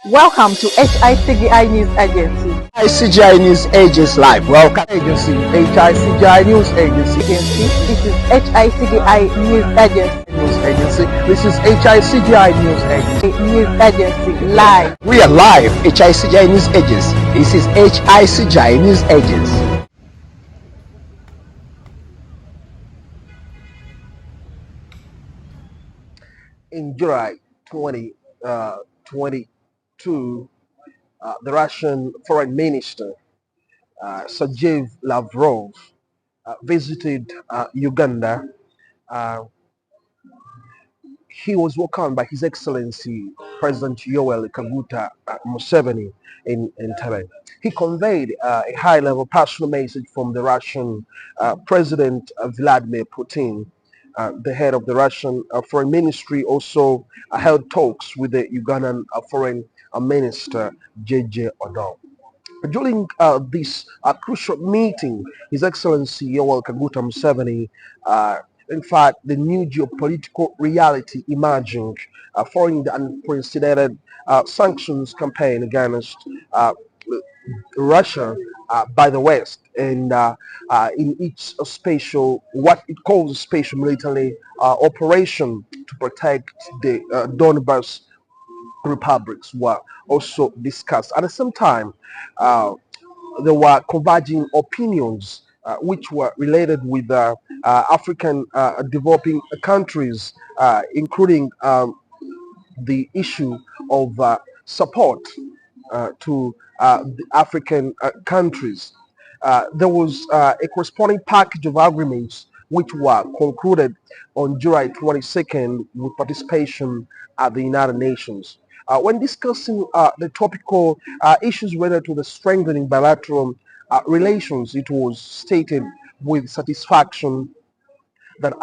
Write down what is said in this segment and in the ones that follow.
Welcome to HICGI News Agency. HICGI News Agency Live. Welcome agency, HICGI News Agency. This is HICGI News Agency. This is HICGI News Agency. News Agency Live. We are live. HICGI News Agency. This is HICGI News Agency. In July 2022, the Russian Foreign Minister Sergei Lavrov visited Uganda. He was welcomed by His Excellency President Yoweri Kaguta Museveni in Thailand. He conveyed a high-level personal message from the Russian President Vladimir Putin. The head of the Russian Foreign Ministry also held talks with the Ugandan Foreign Minister JJ Odong. During this crucial meeting, His Excellency Yoweri Kaguta Museveni, in fact, the new geopolitical reality emerging following the unprecedented sanctions campaign against Russia by the West, and in its special, what it calls a special military operation to protect the Donbas republics were also discussed. At the same time, there were converging opinions which were related with African developing countries, including the issue of support to the African countries. There was a corresponding package of agreements which were concluded on July 22nd with participation at the United Nations. When discussing the topical issues related to the strengthening bilateral relations, it was stated with satisfaction that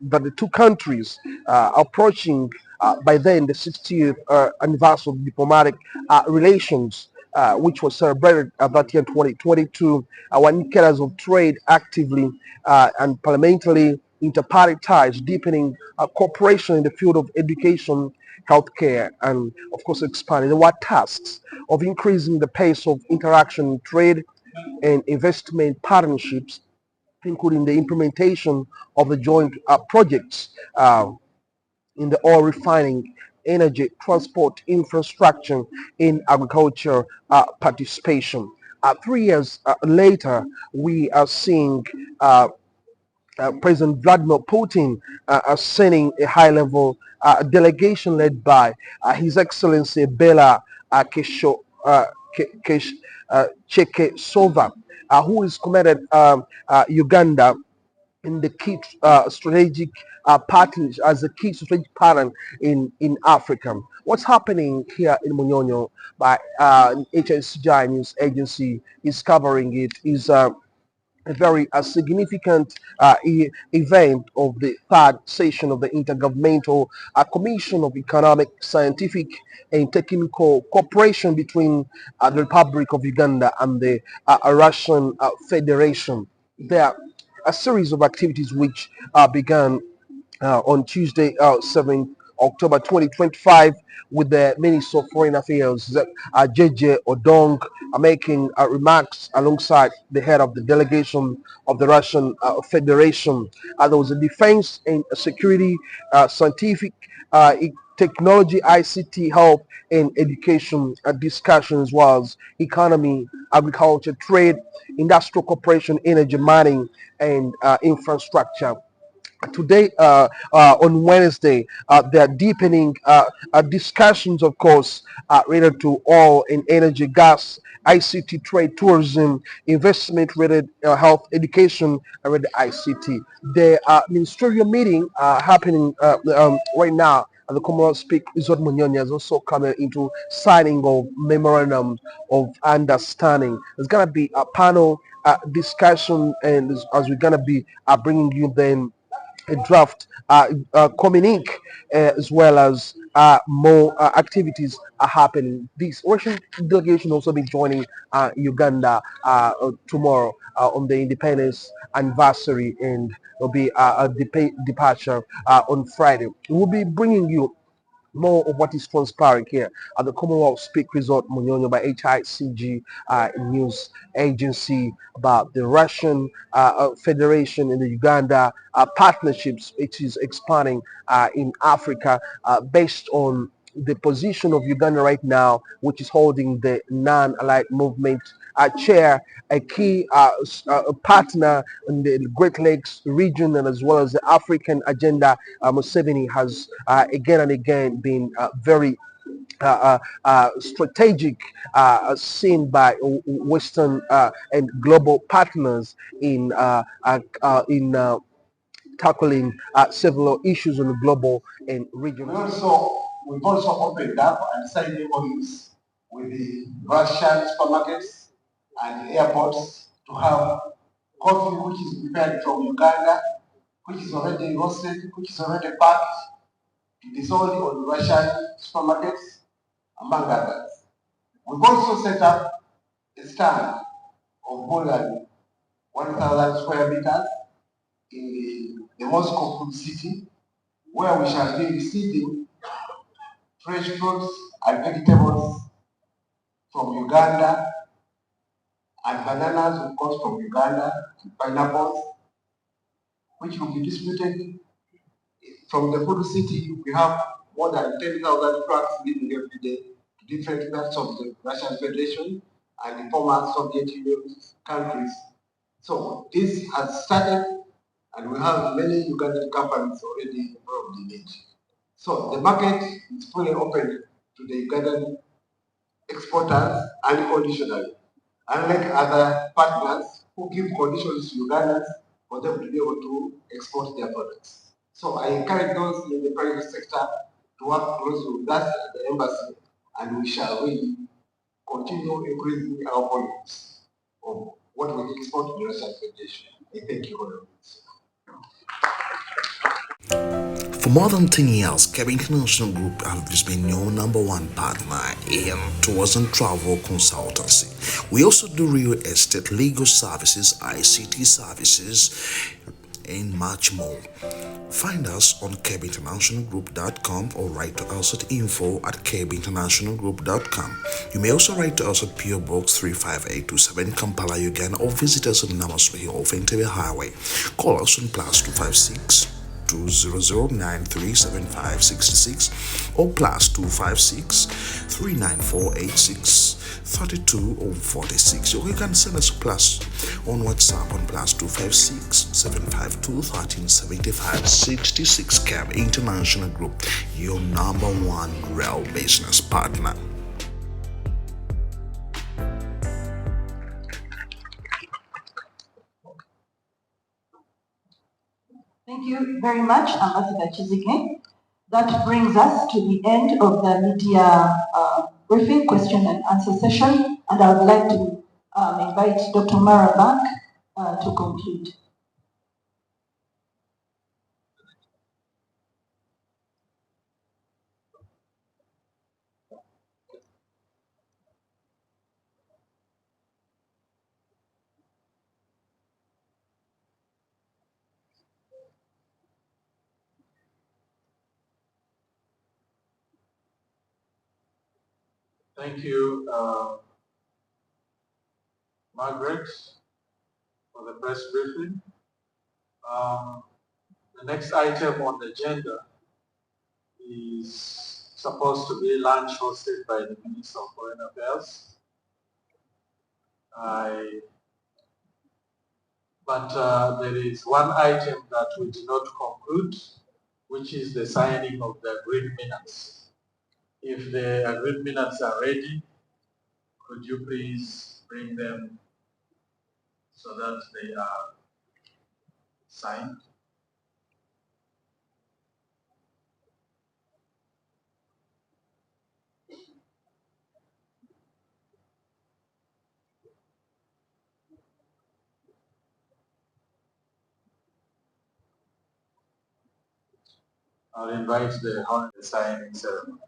the two countries approaching by then the 60th anniversary of diplomatic relations, which was celebrated that year 2022, were indicators of trade actively and parliamentary interparty ties, deepening cooperation in the field of education, healthcare, and of course expanding. There were tasks of increasing the pace of interaction in trade and investment partnerships, including the implementation of the joint projects in the oil refining, energy, transport, infrastructure, in agriculture participation. 3 years later, we are seeing President Vladimir Putin sending a high-level delegation led by His Excellency Bela Chekesova, who is committed Uganda in the key strategic partners as a key strategic partner in Africa. What's happening here in Munyonyo by HICGI News Agency is covering it is a very significant event of the third session of the Intergovernmental Commission of Economic, Scientific and Technical Cooperation between the Republic of Uganda and the Russian Federation. There are a series of activities which began on Tuesday, 7th October 2025, with the Minister of Foreign Affairs, JJ Odong, making remarks alongside the head of the delegation of the Russian Federation. There was a defense and security, scientific, technology, ICT, health, and education discussion, as well as economy, agriculture, trade, industrial cooperation, energy, mining, and infrastructure. Today, on Wednesday, they are deepening discussions, of course, related to oil and energy, gas, ICT, trade, tourism, investment-related health, education, and related ICT. The ministerial meeting happening right now at the Commonwealth Speke Resort Munyonyo has also come into signing of memorandum of understanding. There's going to be a panel discussion, and as we're going to be bringing you then a draft communique, as well as more activities are happening. This Russian delegation also be joining Uganda tomorrow on the independence anniversary, and there'll be a departure on Friday. We'll be bringing you more of what is transpiring here at the Commonwealth Speke Resort Munyonyo by HICG news agency about the Russian Federation and the Uganda partnerships, which is expanding in Africa based on the position of Uganda right now, which is holding the non-allied movement chair, a key partner in the Great Lakes region and as well as the African agenda. Museveni has again and again been very strategic, seen by Western and global partners in tackling several issues on the global and regional. We've also opened up and signed MOUs with the Russian supermarkets and airports to have coffee which is prepared from Uganda, which is already roasted, which is already packed to be sold on Russian supermarkets, among others. We've also set up a stand of more than 1,000 square meters in the Moscow food city, where we shall be receiving fresh fruits and vegetables from Uganda, and bananas, of course, from Uganda, and pineapples, which will be distributed from the food city. We have more than 10,000 trucks leaving every day to different parts of the Russian Federation and the former Soviet Union countries. So this has started, and we have many Ugandan companies already involved in it. So the market is fully open to the Ugandan exporters unconditionally, unlike other partners who give conditions to Ugandans for them to be able to export their products. So I encourage those in the private sector to work closely with us at the embassy, and we shall really continue increasing our volumes of what we export to the Russian Federation. I thank you very much. For more than 10 years, Keb International Group has been your number one partner in tours and travel consultancy. We also do real estate, legal services, ICT services, and much more. Find us on kebinternationalgroup.com or write to us at info@kebinternationalgroup.com. You may also write to us at PO Box 35827 Kampala, Uganda, or visit us on Namaswa Hill off Entebbe Highway. Call us on +256 200-937566 or +256 39486 32 or 46, or you can send us a plus on WhatsApp on +256 752 1375 66. Cab International Group, your number one rail business partner. Thank you very much, Ambassador Chizike. That brings us to the end of the media briefing, question and answer session, and I would like to invite Dr. Mara back to conclude. Thank you, Margaret, for the press briefing. The next item on the agenda is supposed to be lunch hosted by the Minister of Foreign Affairs. But there is one item that we did not conclude, which is the signing of the agreed minutes. If the agreed minutes are ready, could you please bring them so that they are signed? I'll invite the honorary signing ceremony.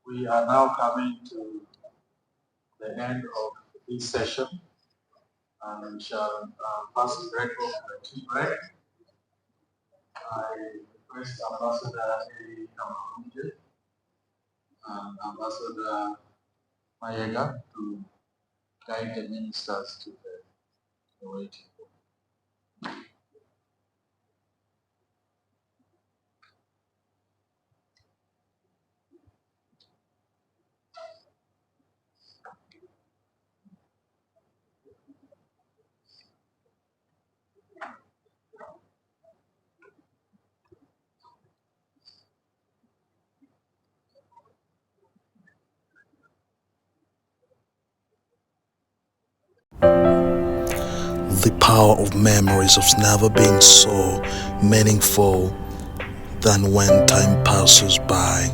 We are now coming to the end of this session, and we shall pass the break of the tea break. I request Ambassador A. Kamakunje and Ambassador Mayega to guide the ministers to the waiting room. The power of memories has never been so meaningful than when time passes by.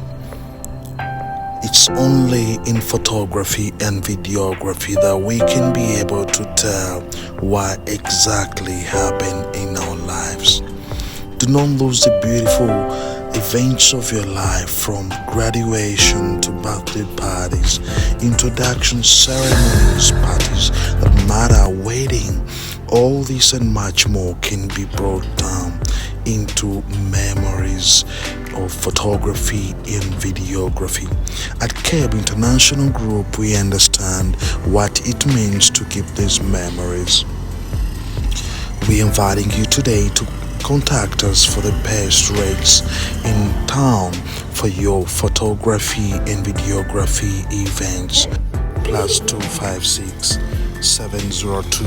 It's only in photography and videography that we can be able to tell what exactly happened in our lives. Do not lose the beautiful events of your life, from graduation to birthday parties, introduction ceremonies, parties that matter, wedding. All this and much more can be brought down into memories of photography and videography. At KEB International Group, we understand what it means to keep these memories. We are inviting you today to contact us for the best rates in town for your photography and videography events. +256 702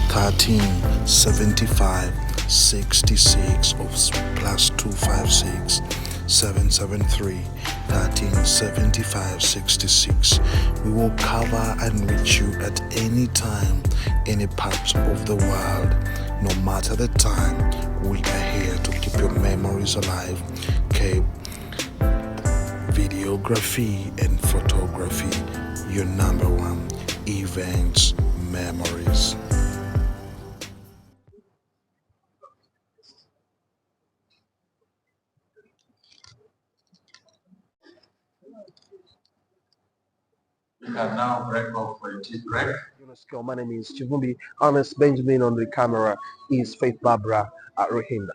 13 75 66 or +256 773 13 75 66. We will cover and reach you at any time, any part of the world. No matter the time, we are here to keep your memories alive. Okay, videography and photography, your number one events memories. We can now break off for a tea break. My name is Chivumbi. Honest Benjamin. On the camera is Faith Barbara Rohinda.